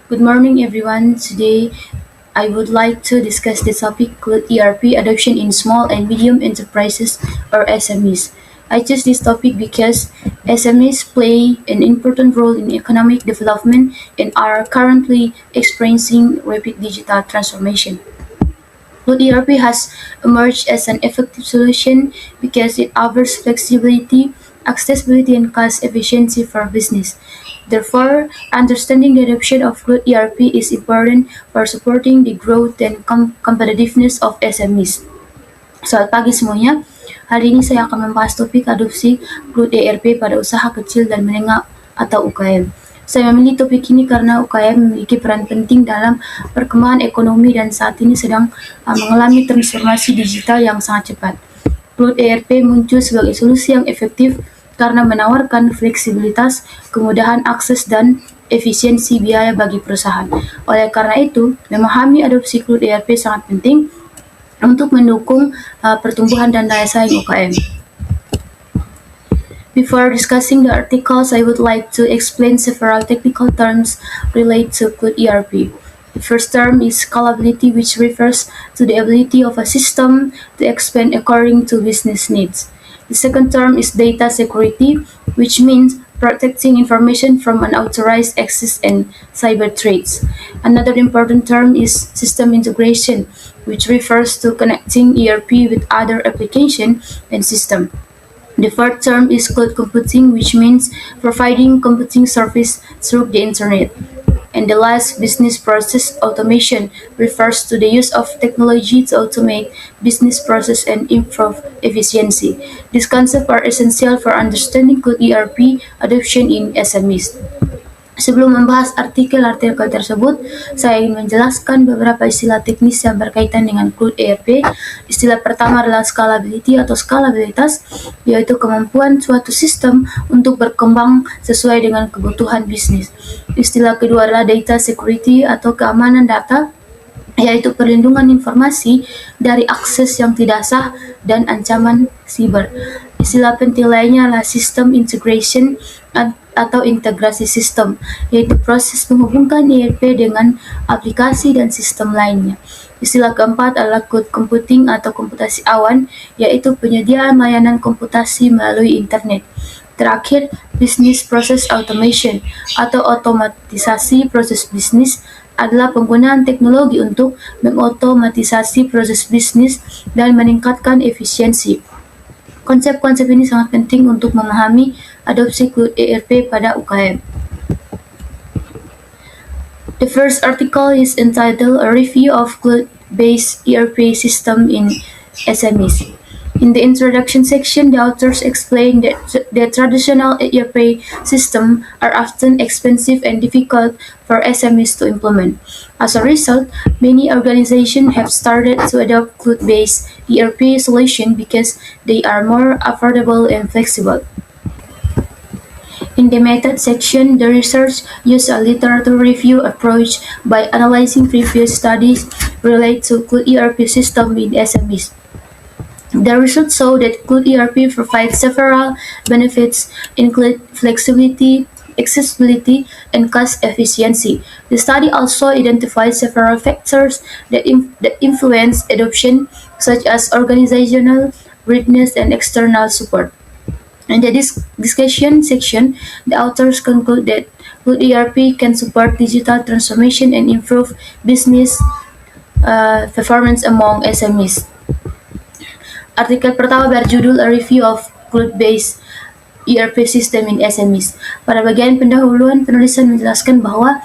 Good morning, everyone. Today, I would like to discuss the topic called ERP adoption in small and medium enterprises or SMEs. I choose this topic because SMEs play an important role in economic development and are currently experiencing rapid digital transformation. Cloud ERP has emerged as an effective solution because it offers flexibility, accessibility, and cost efficiency for business. Therefore, understanding the adoption of Cloud ERP is important for supporting the growth and competitiveness of SMEs. Selamat pagi semuanya. Hari ini saya akan membahas topik adopsi Cloud ERP pada usaha kecil dan menengah atau UKM. Saya memilih topik ini karena UKM memiliki peran penting dalam perkembangan ekonomi dan saat ini sedang mengalami transformasi digital yang sangat cepat. Cloud ERP muncul sebagai solusi yang efektif karena menawarkan fleksibilitas, kemudahan akses, dan efisiensi biaya bagi perusahaan. Oleh karena itu, memahami adopsi Cloud ERP sangat penting untuk mendukung pertumbuhan dan daya saing UKM. Before discussing the articles, I would like to explain several technical terms related to Cloud ERP. The first term is scalability, which refers to the ability of a system to expand according to business needs. The second term is data security, which means protecting information from unauthorized access and cyber threats. Another important term is system integration, which refers to connecting ERP with other applications and systems. The fourth term is cloud computing, which means providing computing service through the internet. And the last, business process automation, refers to the use of technology to automate business process and improve efficiency. These concepts are essential for understanding cloud ERP adoption in SMEs. Sebelum membahas artikel-artikel tersebut, saya ingin menjelaskan beberapa istilah teknis yang berkaitan dengan Cloud ERP. Istilah pertama adalah scalability atau skalabilitas, yaitu kemampuan suatu sistem untuk berkembang sesuai dengan kebutuhan bisnis. Istilah kedua adalah data security atau keamanan data, yaitu perlindungan informasi dari akses yang tidak sah dan ancaman siber. Istilah penting lainnya adalah system integration atau integrasi sistem, yaitu proses menghubungkan ERP dengan aplikasi dan sistem lainnya. Istilah keempat adalah cloud computing atau komputasi awan, yaitu penyediaan layanan komputasi melalui internet. Terakhir, business process automation atau otomatisasi proses bisnis adalah penggunaan teknologi untuk mengotomatisasi proses bisnis dan meningkatkan efisiensi. Konsep-konsep ini sangat penting untuk memahami adopsi Cloud ERP pada UKM. The first article is entitled A Review of Cloud-Based ERP System in SMEs. In the introduction section, the authors explain that the traditional ERP systems are often expensive and difficult for SMEs to implement. As a result, many organizations have started to adopt cloud-based ERP solutions because they are more affordable and flexible. In the method section, the research used a literature review approach by analyzing previous studies related to cloud ERP system in SMEs. The results show that Cloud ERP provides several benefits, including flexibility, accessibility, and cost efficiency. The study also identified several factors that influence adoption, such as organizational readiness and external support. In the discussion section, the authors conclude that Cloud ERP can support digital transformation and improve business performance among SMEs. Artikel pertama berjudul A Review of Cloud-Based ERP System in SMEs. Pada bagian pendahuluan, penulisan menjelaskan bahwa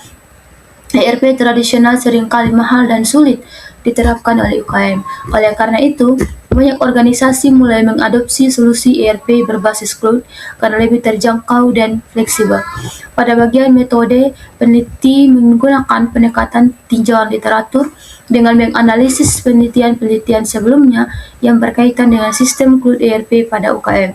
ERP tradisional seringkali mahal dan sulit diterapkan oleh UKM. Oleh karena itu, banyak organisasi mulai mengadopsi solusi ERP berbasis cloud karena lebih terjangkau dan fleksibel. Pada bagian metode, peneliti menggunakan pendekatan tinjauan literatur dengan menganalisis penelitian-penelitian sebelumnya yang berkaitan dengan sistem cloud ERP pada UKM.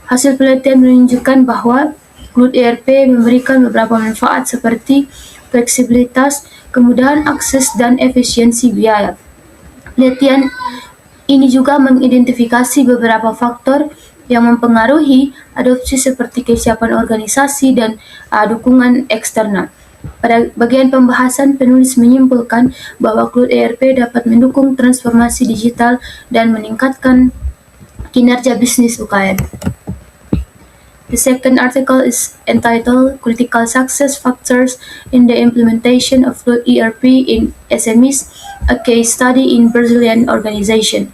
Hasil penelitian menunjukkan bahwa cloud ERP memberikan beberapa manfaat seperti fleksibilitas, kemudahan akses, dan efisiensi biaya. Penelitian ini juga mengidentifikasi beberapa faktor yang mempengaruhi adopsi seperti kesiapan organisasi dan dukungan eksternal. Pada bagian pembahasan, penulis menyimpulkan bahwa Cloud ERP dapat mendukung transformasi digital dan meningkatkan kinerja bisnis UKM. The second article is entitled Critical Success Factors in the Implementation of Cloud ERP in SMEs, a case study in Brazilian organization.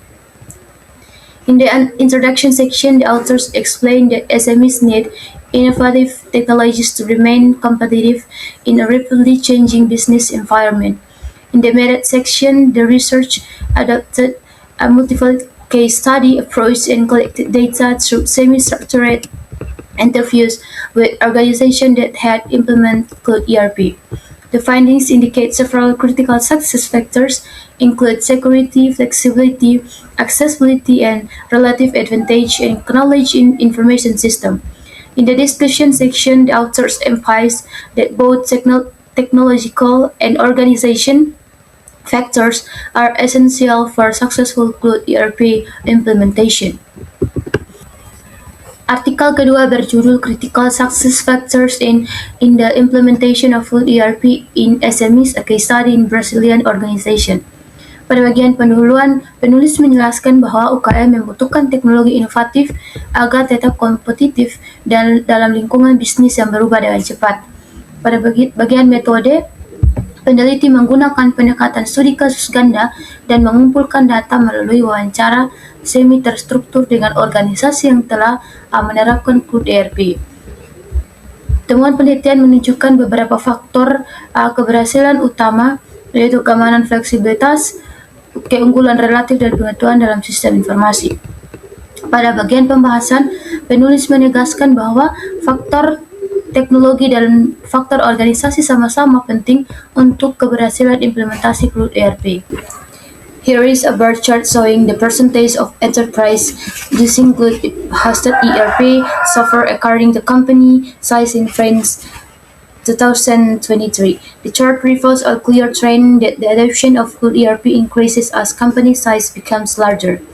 In the introduction section, the authors explain that SMEs need innovative technologies to remain competitive in a rapidly changing business environment. In the method section, the research adopted a multiple case study approach and collected data through semi-structured interviews with organizations that had implemented Cloud ERP. The findings indicate several critical success factors, include security, flexibility, accessibility, and relative advantage in knowledge in information system. In the discussion section, the authors emphasize that both technological and organization factors are essential for successful Cloud ERP implementation. Artikel kedua berjudul Critical Success Factors in the Implementation of Cloud ERP in SMEs, a case study in Brazilian organization. Pada bagian pendahuluan, penulis menjelaskan bahwa UKM membutuhkan teknologi inovatif agar tetap kompetitif dalam lingkungan bisnis yang berubah dengan cepat. Pada bagian metode, peneliti menggunakan pendekatan studi kasus ganda dan mengumpulkan data melalui wawancara semi terstruktur dengan organisasi yang telah menerapkan Cloud ERP. Temuan penelitian menunjukkan beberapa faktor keberhasilan utama, yaitu keamanan, fleksibilitas, keunggulan relatif, dan pengetahuan dalam sistem informasi. Pada bagian pembahasan, penulis menegaskan bahwa faktor teknologi dan faktor organisasi sama-sama penting untuk keberhasilan implementasi Cloud ERP. Here is a bar chart showing the percentage of enterprise using cloud-hosted ERP software according to company size in France 2023. The chart reveals a clear trend that the adoption of cloud ERP increases as company size becomes larger.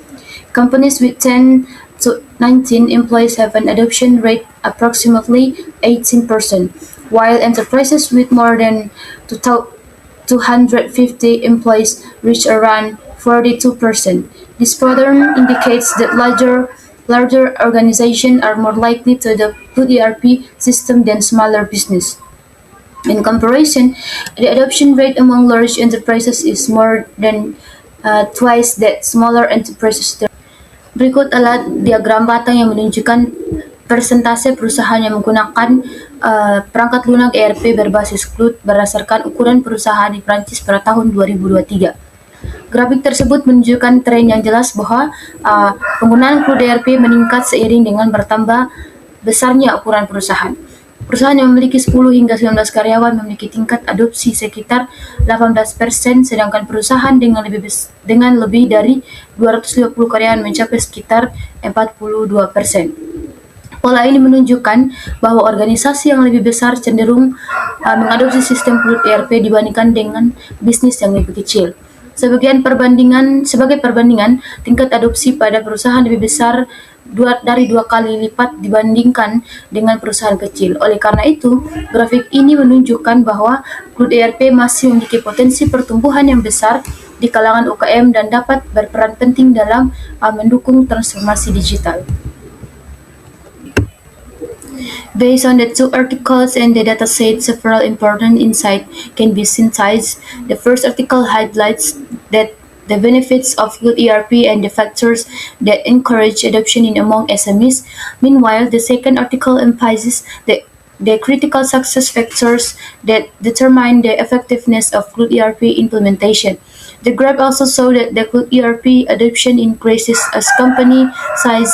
Companies with 10 to 19 employees have an adoption rate approximately 18%, while enterprises with more than 250 employees reach around 42%. This pattern indicates that larger organizations are more likely to adopt Cloud ERP system than smaller business. In comparison, the adoption rate among large enterprises is more than twice that smaller enterprises. Berikut adalah diagram batang yang menunjukkan persentase perusahaan yang menggunakan perangkat lunak ERP berbasis cloud berdasarkan ukuran perusahaan di Prancis pada tahun 2023. Grafik tersebut menunjukkan tren yang jelas bahwa penggunaan Cloud ERP meningkat seiring dengan bertambah besarnya ukuran perusahaan. Perusahaan yang memiliki 10 hingga 19 karyawan memiliki tingkat adopsi sekitar 18%, sedangkan perusahaan dengan lebih dari 250 karyawan mencapai sekitar 42%. Pola ini menunjukkan bahwa organisasi yang lebih besar cenderung mengadopsi sistem Cloud ERP dibandingkan dengan bisnis yang lebih kecil. Sebagai perbandingan, tingkat adopsi pada perusahaan lebih besar dari 2 kali lipat dibandingkan dengan perusahaan kecil. Oleh karena itu, grafik ini menunjukkan bahwa Cloud ERP masih memiliki potensi pertumbuhan yang besar di kalangan UKM dan dapat berperan penting dalam mendukung transformasi digital. Based on the two articles and the dataset, several important insights can be synthesized. The first article highlights that the benefits of Cloud ERP and the factors that encourage adoption among SMEs. Meanwhile, the second article emphasizes the critical success factors that determine the effectiveness of Cloud ERP implementation. The graph also shows that the Cloud ERP adoption increases as company size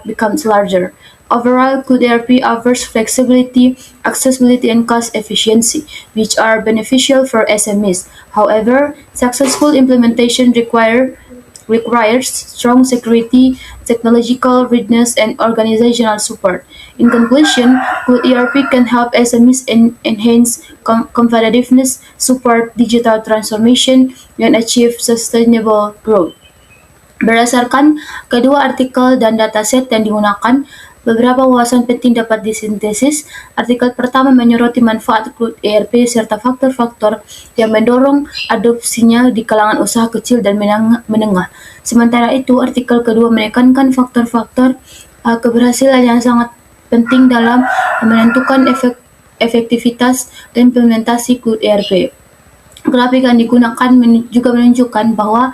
becomes larger. Overall, Cloud ERP offers flexibility, accessibility, and cost efficiency, which are beneficial for SMEs. However, successful implementation requires strong security, technological readiness, and organizational support. In conclusion, Cloud ERP can help SMEs enhance competitiveness, support digital transformation, and achieve sustainable growth. Berdasarkan kedua artikel dan dataset yang digunakan, Beberapa wawasan penting dapat disintesis. Artikel pertama menyoroti manfaat Cloud ERP serta faktor-faktor yang mendorong adopsinya di kalangan usaha kecil dan menengah. Sementara itu, artikel kedua menekankan faktor-faktor keberhasilan yang sangat penting dalam menentukan efektivitas dan implementasi Cloud ERP. Grafik yang digunakan juga menunjukkan bahwa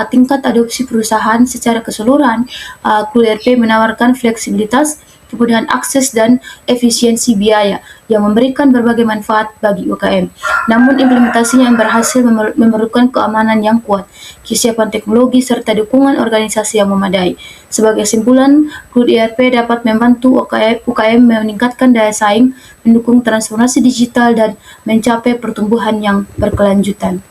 tingkat adopsi perusahaan secara keseluruhan. Cloud ERP menawarkan fleksibilitas, kemudahan akses, dan efisiensi biaya yang memberikan berbagai manfaat bagi UKM. Namun implementasinya yang berhasil memerlukan keamanan yang kuat, kesiapan teknologi, serta dukungan organisasi yang memadai. Sebagai kesimpulan, Cloud ERP dapat membantu UKM meningkatkan daya saing, mendukung transformasi digital, dan mencapai pertumbuhan yang berkelanjutan.